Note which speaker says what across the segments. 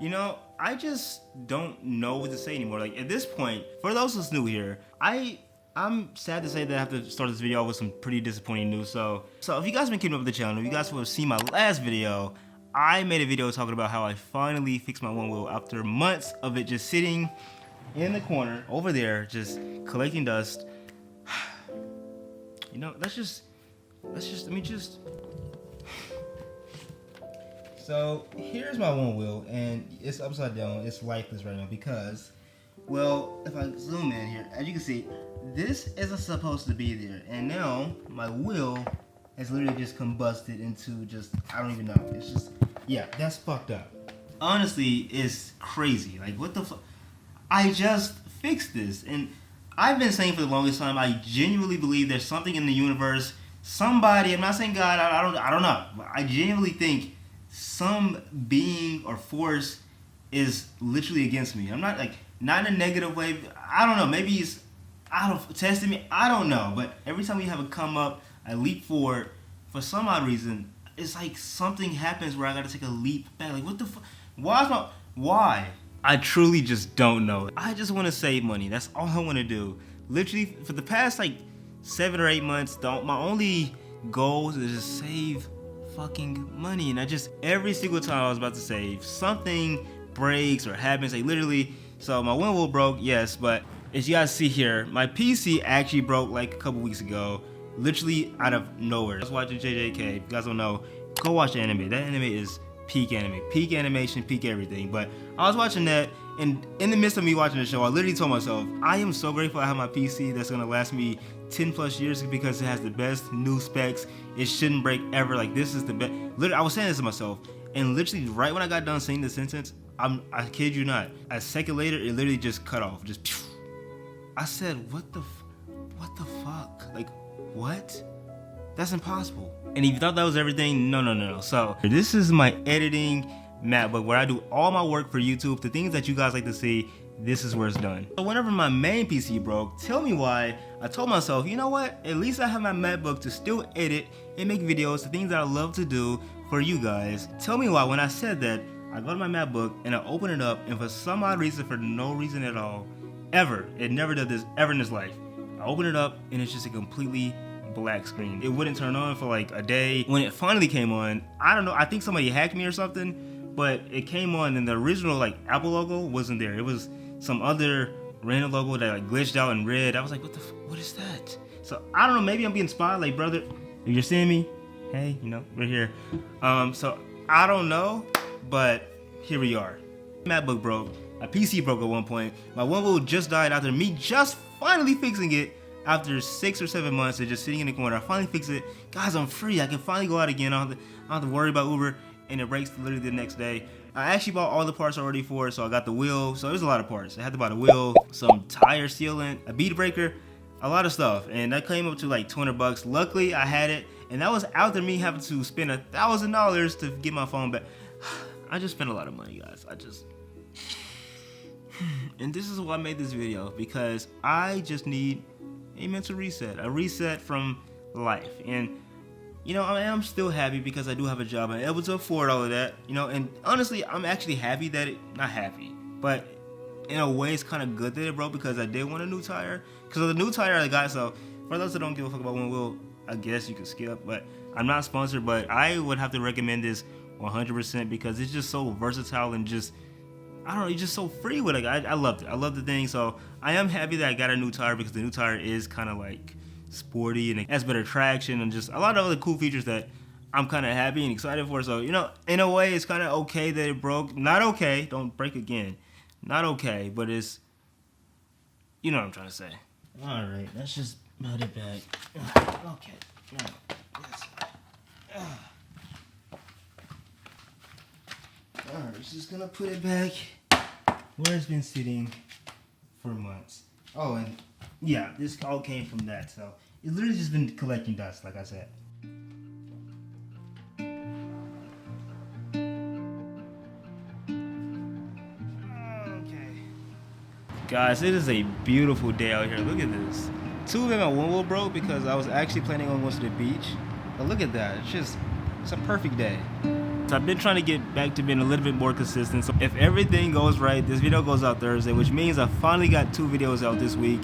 Speaker 1: You know, I just don't know what to say anymore. Like at this point, for those who's new here, I'm sad to say that I have to start this video with some pretty disappointing news. So if you guys been keeping up with the channel, you guys will have seen my last video. I made a video talking about how I finally fixed my one wheel after months of it just sitting in the corner over there, just collecting dust. You know, let me just. So here's my one wheel, and it's upside down. It's lifeless right now because, well, if I zoom in here, as you can see, this isn't supposed to be there, and now my wheel has literally just combusted into just, I don't even know. It's just, yeah, that's fucked up. Honestly, it's crazy. Like, what the fuck? I just fixed this, and I've been saying for the longest time, I genuinely believe there's something in the universe, somebody, I'm not saying God, I don't know, but I genuinely think some being or force is literally against me. I'm not like, not in a negative way. I don't know, maybe he's testing me, I don't know, but every time we have a come up, I leap forward, for some odd reason, it's like something happens where I gotta take a leap back. Like, what the fuck? Why? I truly just don't know. I just wanna save money, that's all I wanna do. Literally, for the past like 7 or 8 months, my only goal is to just save fucking money, and I just, every single time I was about to save, something breaks or happens, like literally. So my one wheel broke, yes, but as you guys see here, my PC actually broke like a couple weeks ago, literally out of nowhere. I was watching JJK, if you guys don't know, go watch the anime. That anime is peak anime, peak animation, peak everything. But I was watching that, and in the midst of me watching the show, I literally told myself, I am so grateful I have my PC that's gonna last me 10 plus years because it has the best new specs. It shouldn't break ever. Like, this is the best. Literally, I was saying this to myself, and literally right when I got done saying the sentence, I kid you not, a second later, it literally just cut off. Just, phew. I said, what the fuck? Like, what? That's impossible. And if you thought that was everything, no. So this is my editing MacBook where I do all my work for YouTube. The things that you guys like to see, this is where it's done. So whenever my main PC broke, tell me why. I told myself, you know what? At least I have my MacBook to still edit and make videos, the things that I love to do for you guys. Tell me why when I said that, I go to my MacBook and I open it up, and for some odd reason, for no reason at all, ever, it never did this ever in this life, I open it up and it's just a completely black screen. It wouldn't turn on for like a day. When it finally came on, I don't know, I think somebody hacked me or something, but it came on and the original like Apple logo wasn't there. It was some other random logo that like glitched out in red. I was like, what is that? So I don't know, maybe I'm being spied. Like, brother, if you're seeing me, hey, you know, we're here. So I don't know, but here we are. MacBook broke. My PC broke at one point. My one wheel just died after me just finally fixing it after 6 or 7 months of just sitting in the corner. I finally fixed it. Guys, I'm free. I can finally go out again. I don't have to worry about Uber, and it breaks literally the next day. I actually bought all the parts already for it, so I got the wheel. So there's a lot of parts. I had to buy the wheel, some tire sealant, a bead breaker, a lot of stuff, and that came up to like 200 bucks. Luckily, I had it, and that was after me having to spend $1,000 to get my phone back. I just spent a lot of money, guys. And this is why I made this video, because I just need a mental reset, a reset from life. And you know, I am still happy because I do have a job. I'm able to afford all of that, you know, and honestly, I'm actually happy that not happy, but in a way, it's kind of good that it broke because I did want a new tire. Because of the new tire I got, so for those that don't give a fuck about one wheel, I guess you could skip, but I'm not sponsored, but I would have to recommend this 100% because it's just so versatile and just, I don't know, it's just so free with it. I loved it. I love the thing. So I am happy that I got a new tire because the new tire is kind of like sporty and it has better traction and just a lot of other cool features that I'm kind of happy and excited for. So, you know, in a way, it's kind of okay that it broke. Not okay. Don't break again. Not okay, but it's, you know what I'm trying to say. All right, let's just melt it back. Okay. Now, yes. Alright, just gonna put it back where it's been sitting for months. Oh, and yeah, this all came from that, so it's literally just been collecting dust, like I said. Okay. Guys, it is a beautiful day out here. Look at this. 2 of them, my one wheel broke because I was actually planning on going to the beach. But look at that, it's a perfect day. months. I've been trying to get back to being a little bit more consistent. So if everything goes right, this video goes out Thursday, which means I finally got 2 videos out this week,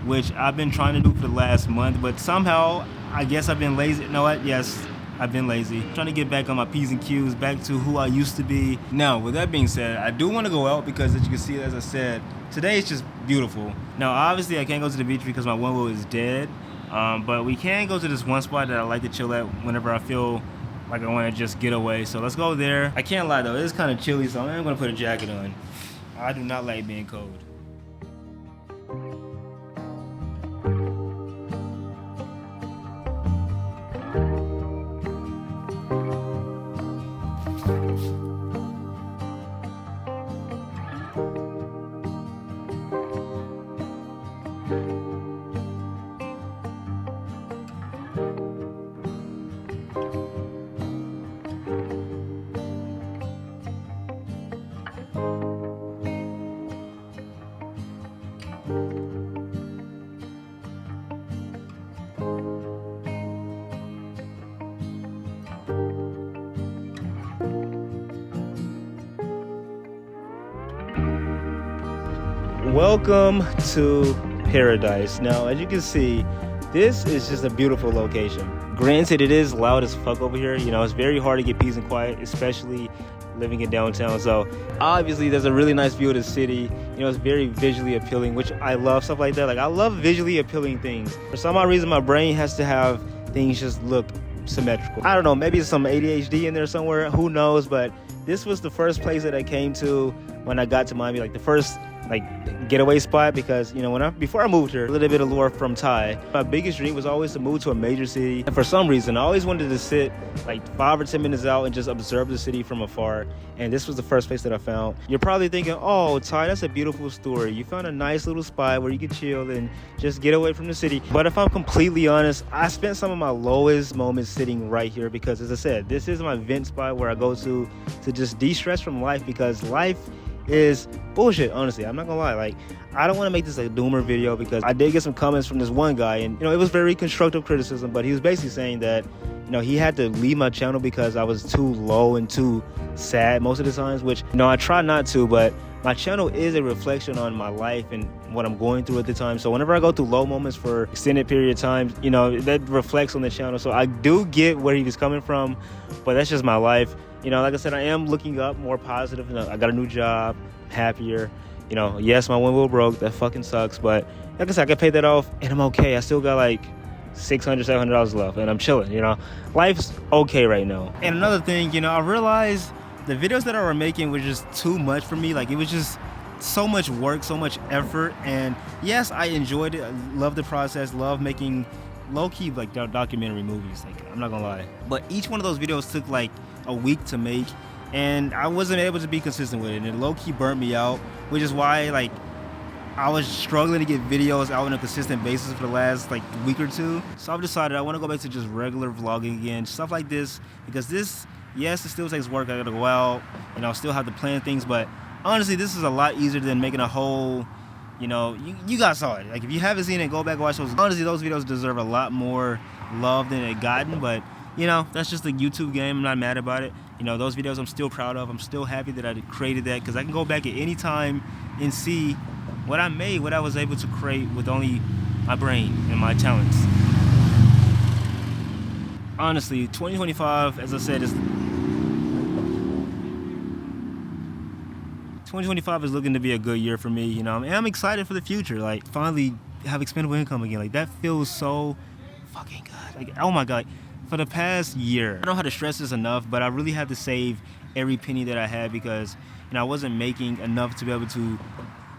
Speaker 1: which I've been trying to do for the last month, but somehow I guess I've been lazy. You know what? Yes, I've been lazy. Trying to get back on my P's and Q's, back to who I used to be. Now, with that being said, I do want to go out because, as you can see, as I said, today is just beautiful. Now, obviously, I can't go to the beach because my one wheel is dead, but we can go to this one spot that I like to chill at whenever I feel like I want to just get away. So let's go there. I can't lie though, it is kind of chilly, so I'm going to put a jacket on. I do not like being cold. Welcome to paradise. Now, as you can see, this is just a beautiful location. Granted, it is loud as fuck over here. You know, it's very hard to get peace and quiet, especially living in downtown. So obviously there's a really nice view of the city. You know, it's very visually appealing, which I love, stuff like that. Like, I love visually appealing things. For some odd reason, my brain has to have things just look symmetrical. I don't know, maybe it's some ADHD in there somewhere, who knows, but this was the first place that I came to when I got to Miami, like the first getaway spot, because, you know, before I moved here, a little bit of lore from Ty, my biggest dream was always to move to a major city, and for some reason I always wanted to sit like 5 or 10 minutes out and just observe the city from afar, and this was the first place that I found. You're probably thinking, oh Ty, that's a beautiful story, you found a nice little spot where you could chill and just get away from the city. But if I'm completely honest, I spent some of my lowest moments sitting right here, because as I said, this is my vent spot where I go to just de-stress from life, because life is bullshit, honestly. I'm not gonna lie. Like, I don't want to make this a doomer video, because I did get some comments from this one guy, and, you know, it was very constructive criticism, but he was basically saying that, you know, he had to leave my channel because I was too low and too sad most of the times, which, you know, I try not to, but my channel is a reflection on my life and what I'm going through at the time. So whenever I go through low moments for extended period of time, you know, that reflects on the channel. So I do get where he was coming from, but that's just my life. You know, like I said, I am looking up, more positive. You know, I got a new job, happier. You know, yes, my one wheel broke. That fucking sucks. But like I said, I can pay that off, and I'm okay. I still got like $600, $700 left, and I'm chilling. You know, life's okay right now. And another thing, you know, I realized the videos that I were making were just too much for me. Like, it was just so much work, so much effort. And yes, I enjoyed it. I love the process. Love making low-key like documentary movies. Like, I'm not gonna lie. But each one of those videos took like a week to make, and I wasn't able to be consistent with it, and it low-key burnt me out, which is why, like, I was struggling to get videos out on a consistent basis for the last like week or two. So I've decided I want to go back to just regular vlogging again, stuff like this, because this, yes, it still takes work. I gotta go out, you know, still have to plan things, but honestly, this is a lot easier than making a whole, you know, you guys saw it. Like, if you haven't seen it, go back and watch those. Honestly, those videos deserve a lot more love than it gotten, but, you know, that's just the YouTube game. I'm not mad about it. You know, those videos I'm still proud of. I'm still happy that I created that, because I can go back at any time and see what I made, what I was able to create with only my brain and my talents. Honestly, 2025, as I said, 2025 is looking to be a good year for me, you know, and I'm excited for the future. Like, finally have expendable income again. Like, that feels so fucking good. Like, oh my God. For the past year, I don't know how to stress this enough, but I really had to save every penny that I had, because, you know, I wasn't making enough to be able to,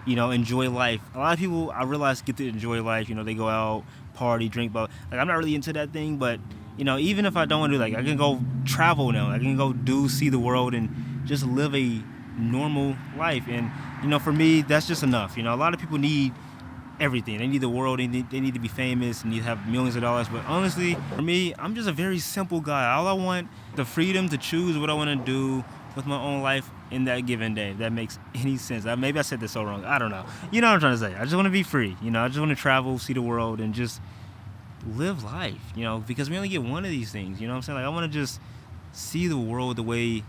Speaker 1: you know, enjoy life. A lot of people, I realize, get to enjoy life. You know, they go out, party, drink, but like, I'm not really into that thing. But, you know, even if I don't want to do, like, I can go travel now. I can go see the world and just live a normal life. And, you know, for me, that's just enough. You know, a lot of people need everything. They need the world. They need to be famous. They need to have millions of dollars. But honestly, for me, I'm just a very simple guy. All I want, the freedom to choose what I want to do with my own life in that given day, if that makes any sense. Maybe I said this so wrong. I don't know. You know what I'm trying to say. I just want to be free. You know, I just want to travel, see the world, and just live life, you know, because we only get one of these things. You know what I'm saying? Like, I want to just
Speaker 2: see the world the way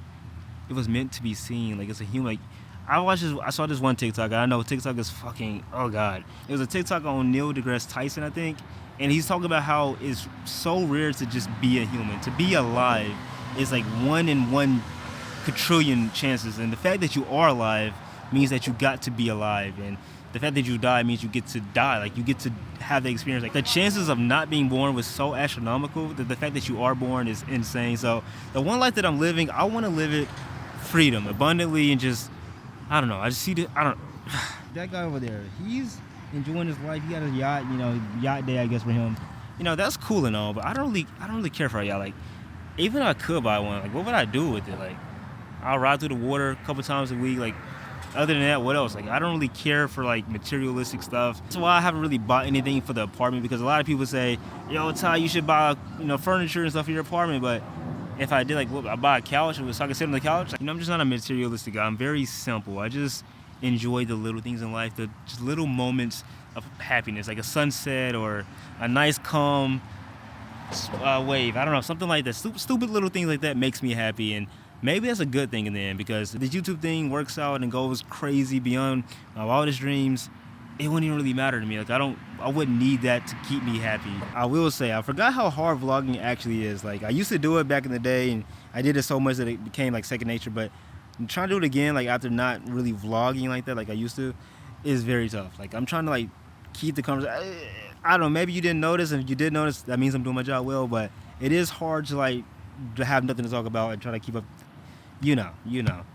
Speaker 2: it was meant to be seen. Like, it's a human. Like, I saw this one TikTok. I know TikTok is fucking, oh god. It was a TikTok on Neil deGrasse Tyson, I think, and he's talking about how it's so rare to just be a human. To be alive is like 1 in 1 quadrillion chances, and the fact that you are alive means that you got to be alive, and the fact that you die means you get to die. Like, you get to have the experience. Like, the chances of not being born was so astronomical that the fact that you are born is insane. So the one life that I'm living, I want to live it freedom, abundantly, and just, I don't know. I just see that guy over there. He's enjoying his life. He got a yacht, yacht day, I guess, for him. That's cool and all, but I don't really care for a yacht. Like, even if I could buy one, like, what would I do with it? Like, I'll ride through the water a couple times a week. Like, other than that, what else? Like, I don't really care for, like, materialistic stuff. That's why I haven't really bought anything for the apartment, because a lot of people say, yo, Ty, you should buy, furniture and stuff for your apartment. But if I did, like, I buy a couch so I can sit on the couch. Like, I'm just not a materialistic guy. I'm very simple. I just enjoy the little things in life, the just little moments of happiness, like a sunset or a nice calm wave. I don't know, something like that. Stupid little things like that makes me happy, and maybe that's a good thing in the end, because if this YouTube thing works out and goes crazy beyond my wildest dreams, it wouldn't even really matter to me. Like, I wouldn't need that to keep me happy. I will say, I forgot how hard vlogging actually is. Like, I used to do it back in the day, and I did it so much that it became like second nature, but trying to do it again, like, after not really vlogging like that, like I used to, is very tough. Like, I'm trying to, like, keep the conversation. I don't know, maybe you didn't notice, and if you did notice, that means I'm doing my job well, but it is hard to, like, to have nothing to talk about and try to keep up.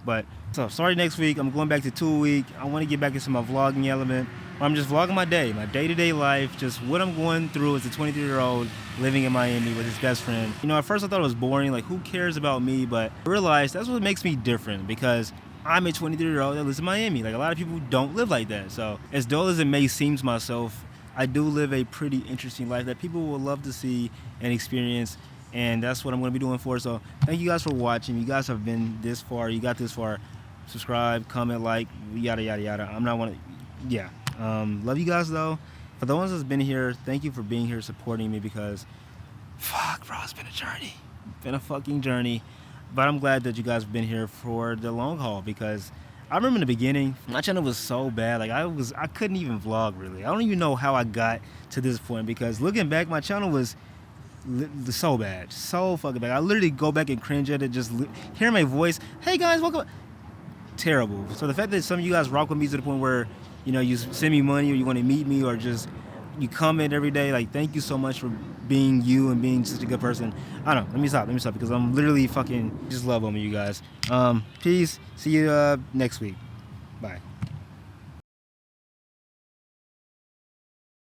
Speaker 2: But so starting next week, I'm going back to 2 a week. I want to get back into my vlogging element. I'm just vlogging my day-to-day life, just what I'm going through as a 23-year-old living in Miami with his best friend. At first I thought it was boring, like, who cares about me? But I realized that's what makes me different, because I'm a 23-year-old that lives in Miami. Like, a lot of people don't live like that. So as dull as it may seem to myself, I do live a pretty interesting life that people will love to see and experience. And that's what I'm going to be doing for. So thank you guys for watching. You guys have been this far. You got this far. Subscribe, comment, like, yada, yada, yada. I'm not one of, yeah. Love you guys, though. For the ones that's been here, thank you for being here, supporting me, because, fuck, bro, it's been a journey. It's been a fucking journey. But I'm glad that you guys have been here for the long haul, because I remember in the beginning, my channel was so bad. Like, I couldn't even vlog, really. I don't even know how I got to this point, because looking back, my channel was so bad, so fucking bad. I literally go back and cringe at it, just hear my voice. Hey guys, welcome. Terrible. So the fact that some of you guys rock with me to the point where, you send me money, or you want to meet me, or just you comment every day, like, thank you so much for being you and being such a good person. I don't know. Let me stop, because I'm literally fucking just love on you guys. Peace. See you next week. Bye.